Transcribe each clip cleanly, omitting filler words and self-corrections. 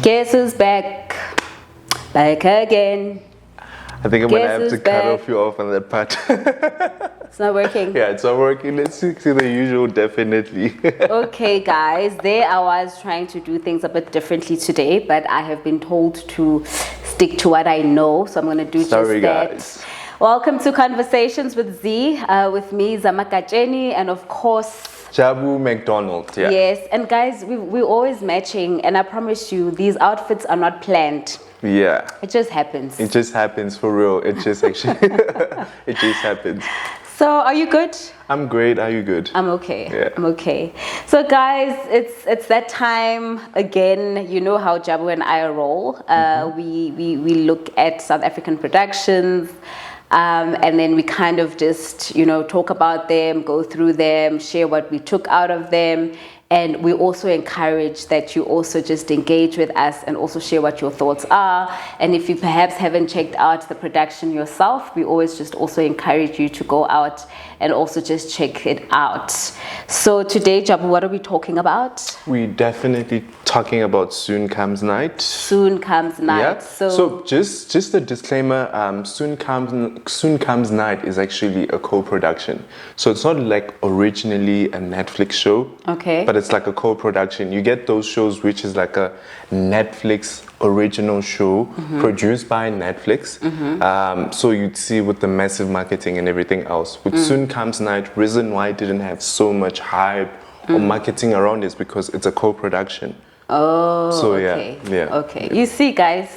Guess who's back? Back again. I think I'm going to have to back. cut off you off on that part. It's not working. Yeah, it's not working. Let's see the usual, definitely. Okay, guys, there I was trying to do things a bit differently today, but I have been told to stick to what I know, so I'm going to do Sorry, just that. guys. Welcome to Conversations with Z, with me, Zamakajeni, and of course, Jabu McDonald, yeah. yes, and guys, we're always matching, and I promise you, these outfits are not planned. Yeah. It just happens. It just happens for real. It just actually, it just happens. So, are you good? I'm great. Are you good? I'm okay. Yeah. I'm okay. So, guys, it's that time again. You know how Jabu and I roll. We look at South African productions. And then we kind of just, talk about them, go through them, share what we took out of them. And we also encourage that you also just engage with us and also share what your thoughts are. And if you perhaps haven't checked out the production yourself, we always just also encourage you to go out and also just check it out. So today, Jabu, what are we talking about? We're definitely talking about Soon Comes Night. Soon Comes Night. Yeah. So just a disclaimer, Soon Comes Night is actually a co-production. So it's not like originally a Netflix show. Okay. But it's like a co-production. You get those shows which is like a Netflix original show produced by Netflix. So you'd see with the massive marketing and everything else. With Soon Comes Night, reason why it didn't have so much hype or marketing around is because it's a co-production. Oh, so, okay. Yeah. Okay. You see, guys,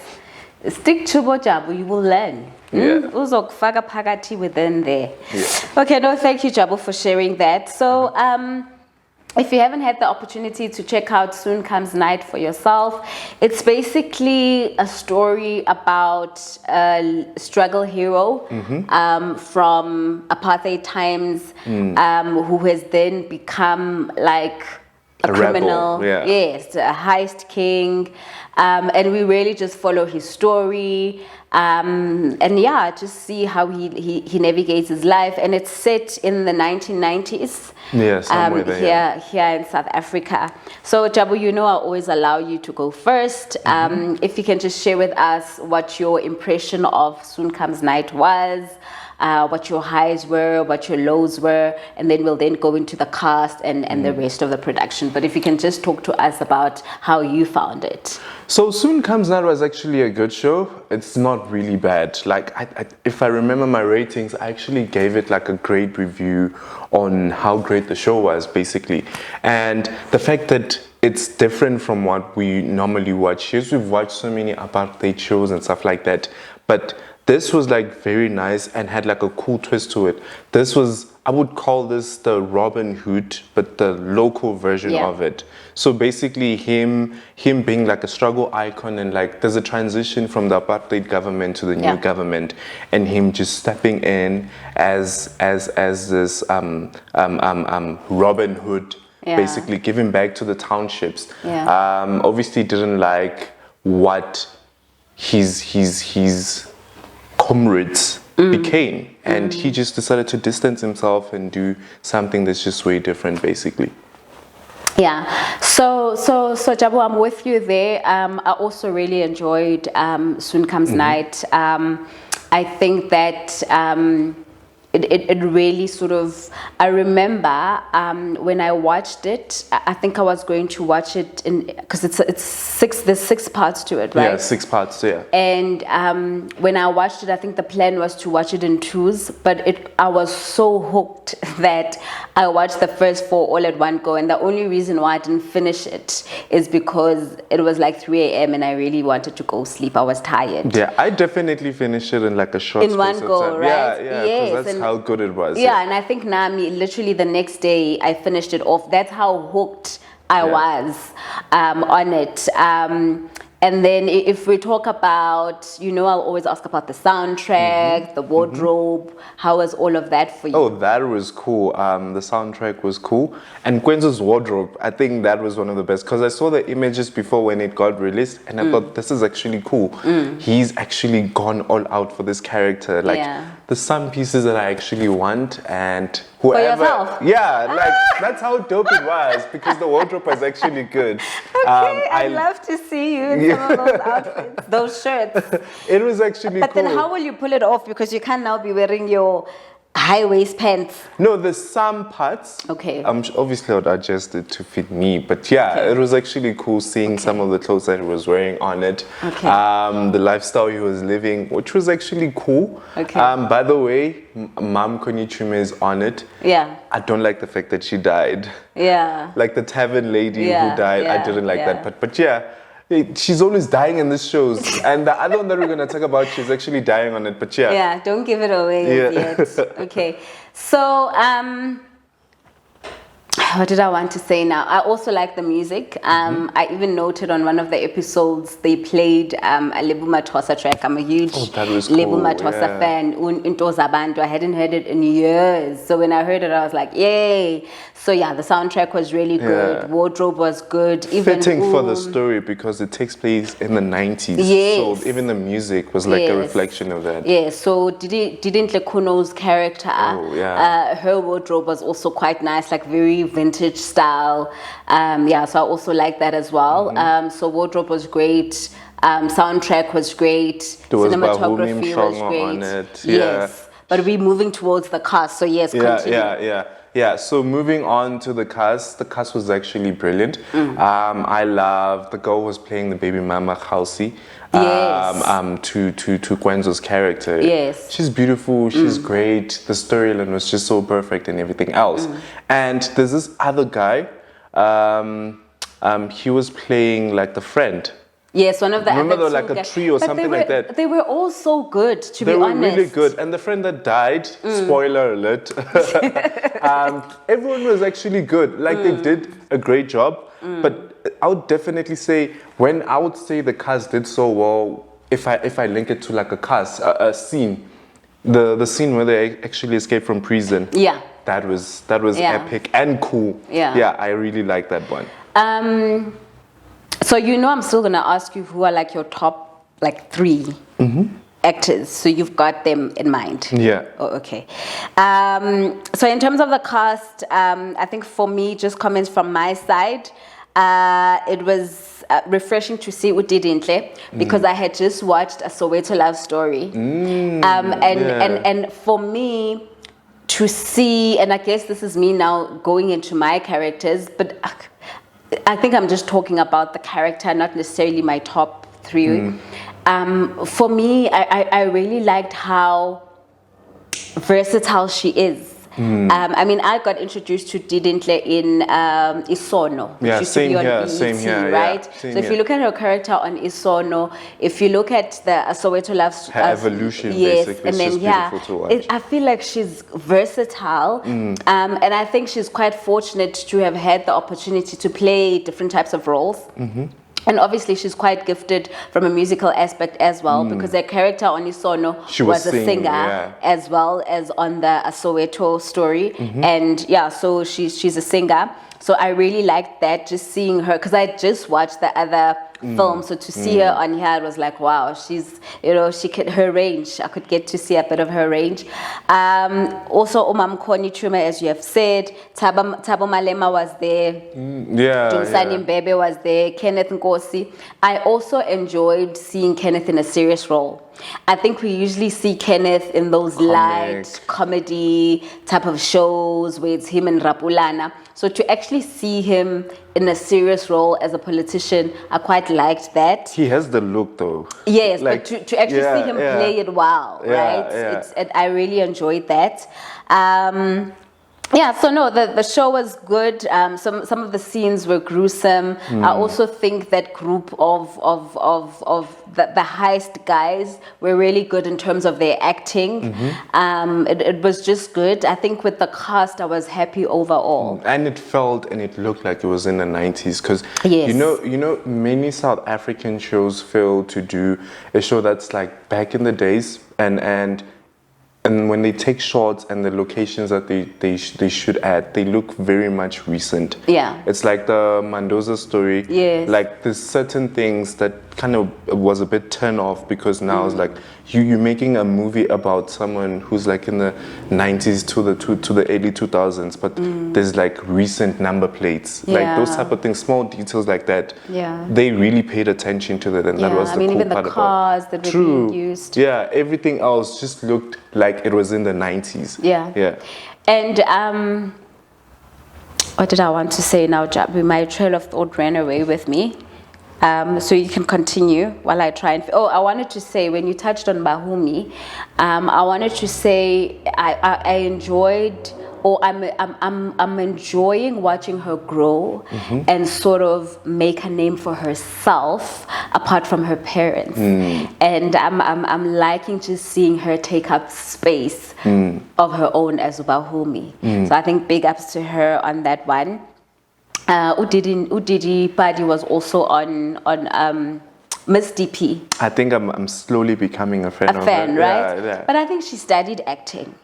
stick to Jabu, you will learn. Yeah. Uzokufaka phakathi within there. Yeah. Okay, no, thank you, Jabu, for sharing that. So, if you haven't had the opportunity to check out Soon Comes Night for yourself, it's basically a story about a struggle hero from apartheid times who has then become like a criminal. Rebel, yeah. Yes, a heist king. And we really just follow his story. And yeah, just see how he navigates his life. And it's set in the 1990s. Yeah, somewhere there. Here in South Africa. So, Jabu, I always allow you to go first. If you can just share with us what your impression of Soon Comes Night was, what your highs were, what your lows were, and then we'll then go into the cast and the rest of the production. But if you can just talk to us about how you found it. So Soon Comes Night was actually a good show. It's not really bad. Like, if I remember my ratings, I actually gave it like a great review on how great the show was, basically. And the fact that it's different from what we normally watch. Yes, we've watched so many apartheid shows and stuff like that, but this was like very nice and had like a cool twist to it. This was, I would call this the Robin Hood, but the local version of it. So basically him being like a struggle icon, and like there's a transition from the apartheid government to the new government, and him just stepping in as this Robin Hood, basically giving back to the townships. Obviously didn't like what his comrades became, and he just decided to distance himself and do something that's just way different, basically. Yeah, so Jabu, I'm with you there. I also really enjoyed Soon Comes Night. I think that it really sort of, I remember when I watched it, I think I was going to watch it because there's 6 parts to it, right? Yeah, 6 parts, yeah. And when I watched it, I think the plan was to watch it in 2s, but I was so hooked that I watched the first 4 all at one go. And the only reason why I didn't finish it is because it was like 3 a.m. and I really wanted to go sleep. I was tired. Yeah, I definitely finished it in like a short in one go, time. right? Yeah, because that's how good it was. Yeah, and I think Nami, literally the next day, I finished it off. That's how hooked I was on it. And then if we talk about, I'll always ask about the soundtrack, the wardrobe. How was all of that for you? Oh, that was cool. The soundtrack was cool. And Kwenzo's wardrobe, I think that was one of the best. Because I saw the images before when it got released, and I thought, this is actually cool. He's actually gone all out for this character. Like, there's some pieces that I actually want, and whoever... For yourself? Yeah, like, that's how dope it was, because the wardrobe was actually good. Okay, I'd love to see you in some of those outfits, those shirts. It was actually But cool. then how will you pull it off? Because you can't now be wearing your high waist pants. No, there's some parts. Okay. Obviously, I would adjust it to fit me. But yeah, Okay. it was actually cool seeing some of the clothes that he was wearing on it. Okay. The lifestyle he was living, which was actually cool. Okay. By the way, Mom Konichume is on it. Yeah. I don't like the fact that she died. Yeah. Like the tavern lady Yeah, who died, I yeah, didn't like yeah. that. But yeah, she's always dying in these shows. And the other one that we're going to talk about, she's actually dying on it. But yeah. Yeah, don't give it away Yeah. yet. Okay. So, what did I want to say now? I also like the music. I even noted on one of the episodes they played a Lebu Mathosa track. I'm a huge that was Lebu cool, Mathosa yeah. fan. Into Zabantu. I hadn't heard it in years. So when I heard it, I was like, yay. So yeah, the soundtrack was really good. Yeah. Wardrobe was good. Even Fitting for the story because it takes place in the 90s. Yes. So even the music was like a Yes. reflection of that. Yeah, so didn't Lekuno's character, yeah. her wardrobe was also quite nice, like very vintage style. Yeah, so I also like that as well. So wardrobe was great. Soundtrack was great. There was Cinematography Bahumi was Mshongo great. on it, Yes, but we're moving towards the cast. So yes, continue. Yeah, so moving on to the cast was actually brilliant. I love the girl who was playing the baby mama Khalsi. Yes. To Gwenzo's character. Yes. She's beautiful, she's great. The storyline was just so perfect and everything else. And there's this other guy, he was playing like the friend. Yes, one of the Remember other there was two like a guys. tree or But something like that? They were all so good, to They be were honest. really good. And the friend that died, spoiler alert, everyone was actually good. Like they did a great job. But I would definitely say, when I would say the cast did so well, if I link it to like a cast, a scene, the scene where they actually escaped from prison. Yeah. That was Yeah. epic and cool. Yeah. Yeah, I really like that one. So I'm still gonna ask you who are like your top like 3 actors. So you've got them in mind. Yeah. Oh, okay. So in terms of the cast, I think for me, just comments from my side, it was refreshing to see Udidintle because I had just watched a Soweto love story, and for me to see, and I guess this is me now going into my characters, but I think I'm just talking about the character, not necessarily my top 3. For me, I really liked how versatile she is. I mean, I got introduced to Didintle in Isono, which Yeah, used to be on BET, same here, right? yeah, So same if you here. look at her character on Isono, if you look at the Soweto Love Her evolution, yes, basically, and it's then just beautiful to watch. I feel like she's versatile, and I think she's quite fortunate to have had the opportunity to play different types of roles. And obviously, she's quite gifted from a musical aspect as well, because her character on Isono She was a singing, singer yeah. as well as on the Soweto story. And yeah, so she's a singer. So I really liked that, just seeing her, because I just watched the other film. So to see her on here, it was like, wow, she's, she could, her range, I could get to see a bit of her range. Also, Omam Konichume, as you have said, Thabo Malema was there. Dumisani Mbebe was there, Kenneth Nkosi. I also enjoyed seeing Kenneth in a serious role. I think we usually see Kenneth in those light comedy type of shows where it's him and Rapulana. So to actually see him in a serious role as a politician, I quite liked that. He has the look though. Yes, Like, but to actually see him play it well, right? Yeah. I really enjoyed that. Yeah, so no, the show was good. Some of the scenes were gruesome. I also think that group of the heist guys were really good in terms of their acting. It was just good. I think with the cast, I was happy overall. And it felt and it looked like it was in the 90s because Yes. you know many South African shows fail to do a show that's like back in the days and and when they take shots and the locations that they shoot at, they look very much recent. Yeah. It's like the Mendoza story. Yes. Like there's certain things that kind of was a bit turn off because now it's like you're making a movie about someone who's like in the 90s to the early 2000s, but there's like recent number plates, like those Yeah. type of things, small details like that. Yeah. They really paid attention to that, and that Yeah, was I the mean, cool even the part about. cars that were True. being used. Yeah, everything else just looked like it was in the 90s. Yeah. Yeah. And what did I want to say now, Jabu? My trail of thought ran away with me. So you can continue while I try and. I wanted to say when you touched on Bahumi, I wanted to say I enjoyed, or I'm enjoying watching her grow and sort of make a name for herself apart from her parents, and I'm liking just seeing her take up space of her own as Bahumi. So I think big ups to her on that one. Udidi Padi was also on Miss DP. I think I'm slowly becoming a fan A of fan, her. right? Yeah. But I think she studied acting,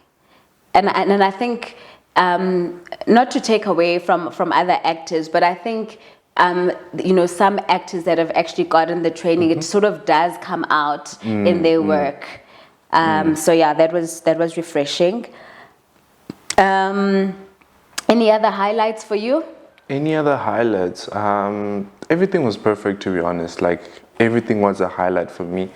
and I think not to take away from other actors, but I think some actors that have actually gotten the training, it sort of does come out in their work. So yeah, that was refreshing. Any other highlights for you? Any other highlights? Everything was perfect, to be honest. Like everything was a highlight for me.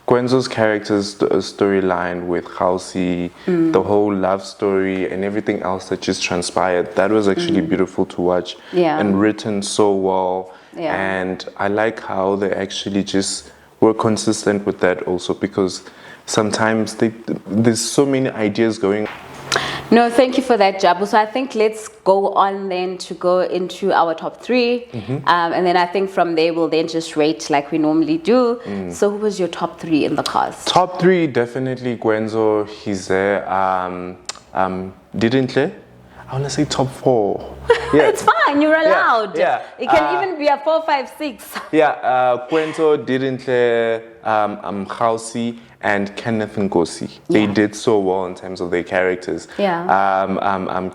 Gwenzo's character's storyline with Khalsi, the whole love story and everything else that just transpired, that was actually beautiful to watch. Yeah. And written so well. Yeah. And I like how they actually just were consistent with that also, because sometimes there's so many ideas going. No, thank you for that, Jabu. So I think let's go on then to go into our top three. And then I think from there we'll then just rate like we normally do. So who was your top three in the cast? Top three, definitely Gwenzo, he's there. Dintle? I want to say top four. Yeah. It's fine, you're allowed. yeah. It can even be a 4, 5, 6. Yeah, Gwenzo, Dintle, Khalsi, and Kenneth Nkosi. They did so well in terms of their characters. Yeah.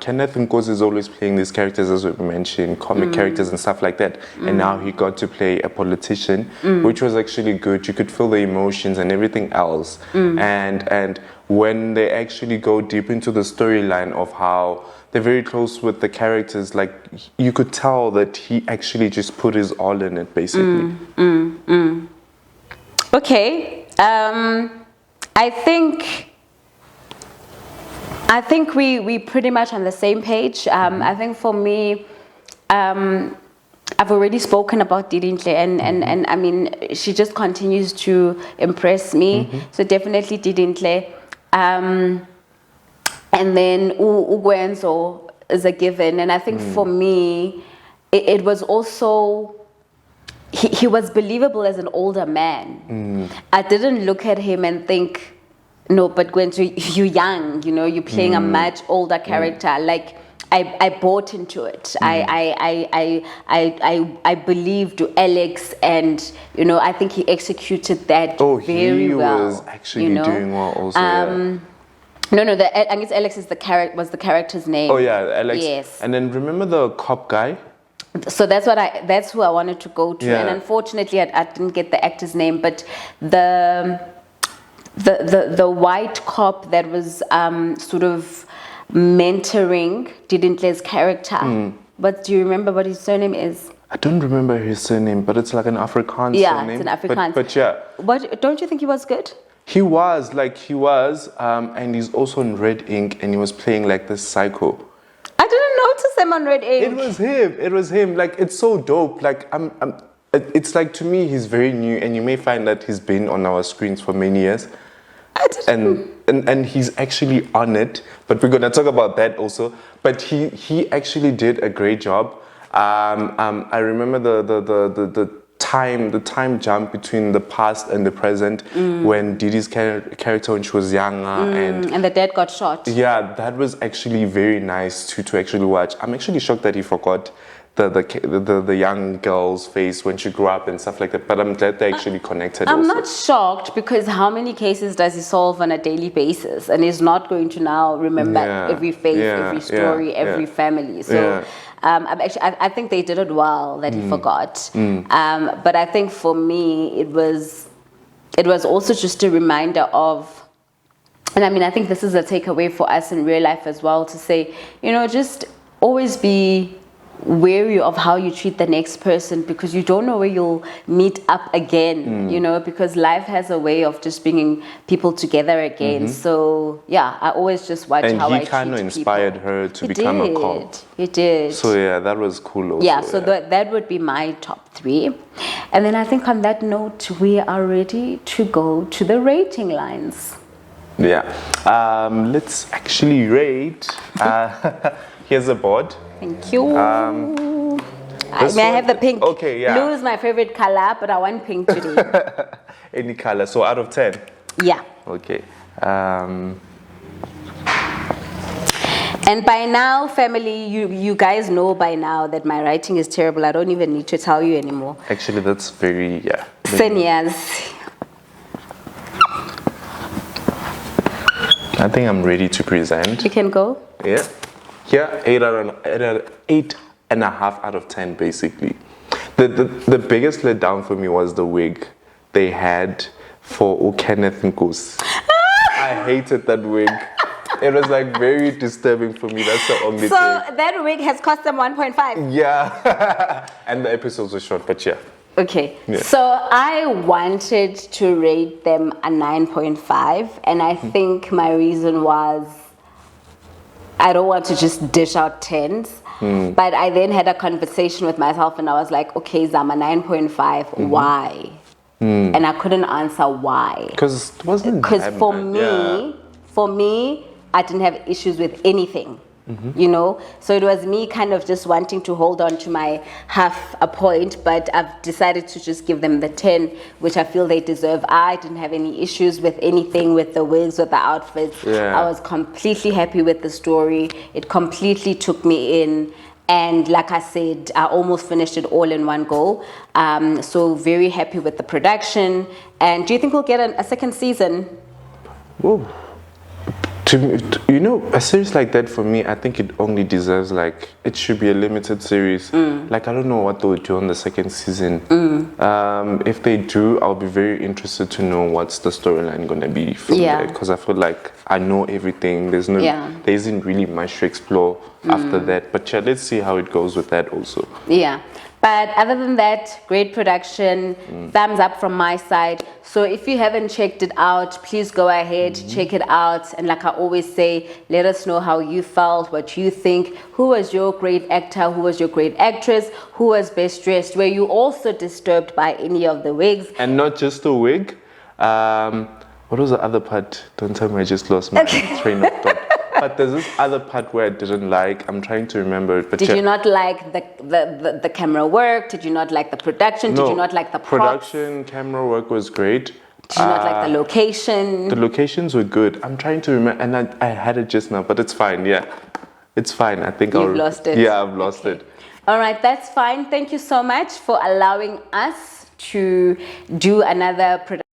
Kenneth Nkosi is always playing these characters, as we mentioned, comic characters and stuff like that. And now he got to play a politician, which was actually good. You could feel the emotions and everything else. And when they actually go deep into the storyline of how they're very close with the characters, like you could tell that he actually just put his all in it, basically. Okay. I think we pretty much on the same page. I think for me, I've already spoken about Dintle, and I mean she just continues to impress me. So definitely Dintle. And then Ugwenzo is a given, and I think for me, it was also. He was believable as an older man. I didn't look at him and think, no, but Gwenzo, you're young, you're playing a much older character. Like I bought into it. I believed Alex, and I think he executed that very well. He was actually doing well also. No, I guess Alex was the character's name. Oh yeah, Alex. Yes. And then remember the cop guy? So that's who I wanted to go to, and unfortunately I didn't get the actor's name, but the white cop that was sort of mentoring Didintle's character. But do you remember what his surname is? I don't remember his surname, but it's like an Afrikaans surname. It's an Afrikaans. But yeah. What, don't you think he was good? He was, and he's also in Red Ink, and he was playing like this psycho. I didn't notice him on Red Ink. It was him. Like, it's so dope. Like, it's like, to me, he's very new, and you may find that he's been on our screens for many years. I didn't. And he's actually on it, but we're gonna talk about that also. But he actually did a great job. I remember the time jump between the past and the present when Didi's character when she was younger and the dad got shot. Yeah, that was actually very nice to actually watch. I'm actually shocked that he forgot the young girl's face when she grew up and stuff like that. But I'm glad they actually connected. I'm also. not shocked because how many cases does he solve on a daily basis? And he's not going to now remember every face, every story, every family. So I think they did it well that he forgot. But I think for me, it was also just a reminder of, and I mean, I think this is a takeaway for us in real life as well, to say, you know, just always be wary of how you treat the next person, because you don't know where you'll meet up again, you know, because life has a way of just bringing people together again. So yeah, I always just watch how I treat people. And he kind of inspired her to become a cop. He did. So yeah, that was cool also. Yeah, so that would be my top 3. And then I think on that note, we are ready to go to the rating lines. Yeah, let's actually rate. Here's a board. Thank you. May I have the pink? Okay, yeah. Blue is my favorite color, but I want pink today. Any color. So out of 10? Yeah. Okay. And by now, family, you guys know by now that my writing is terrible. I don't even need to tell you anymore. Actually, that's very, 10 years. I think I'm ready to present. You can go. Yeah. Yeah, 8.5 out of 10, basically. The biggest letdown for me was the wig they had for Kenneth Nkosi. I hated that wig. It was like very disturbing for me. That's the only thing. So that wig has cost them 1.5. Yeah. And the episodes were short, but yeah. Okay, yeah. So I wanted to rate them a 9.5, and I think my reason was I don't want to just dish out 10s, but I then had a conversation with myself and I was like, okay, Zama, 9.5, why? And I couldn't answer why. Because for me, I didn't have issues with anything. You know, so it was me kind of just wanting to hold on to my half a point, but I've decided to just give them the 10, which I feel they deserve. I didn't have any issues with anything, with the wigs, with the outfits. I was completely happy with the story. It completely took me in, and like I said, I almost finished it all in one go. So very happy with the production. And do you think we'll get a second season? Whoa. You know, a series like that for me, I think it only deserves it should be a limited series. Like, I don't know what they'll do on the second season. If they do, I'll be very interested to know what's the storyline gonna be from there, because I feel like I know everything. There isn't really much to explore after that. But yeah, let's see how it goes with that also. Yeah. But other than that, great production, thumbs up from my side. So if you haven't checked it out, please go ahead, check it out. And like I always say, let us know how you felt, what you think. Who was your great actor? Who was your great actress? Who was best dressed? Were you also disturbed by any of the wigs? And not just the wig. What was the other part? Don't tell me I just lost my train of thought. But there's this other part where I didn't like. I'm trying to remember it. But did you not like the camera work? Did you not like the production? No, did you not like the props? Production, camera work was great. Did you not like the location? The locations were good. I'm trying to remember, and I had it just now, but it's fine. Yeah, it's fine. I think You've lost it. Yeah, I've lost it. All right, that's fine. Thank you so much for allowing us to do another production.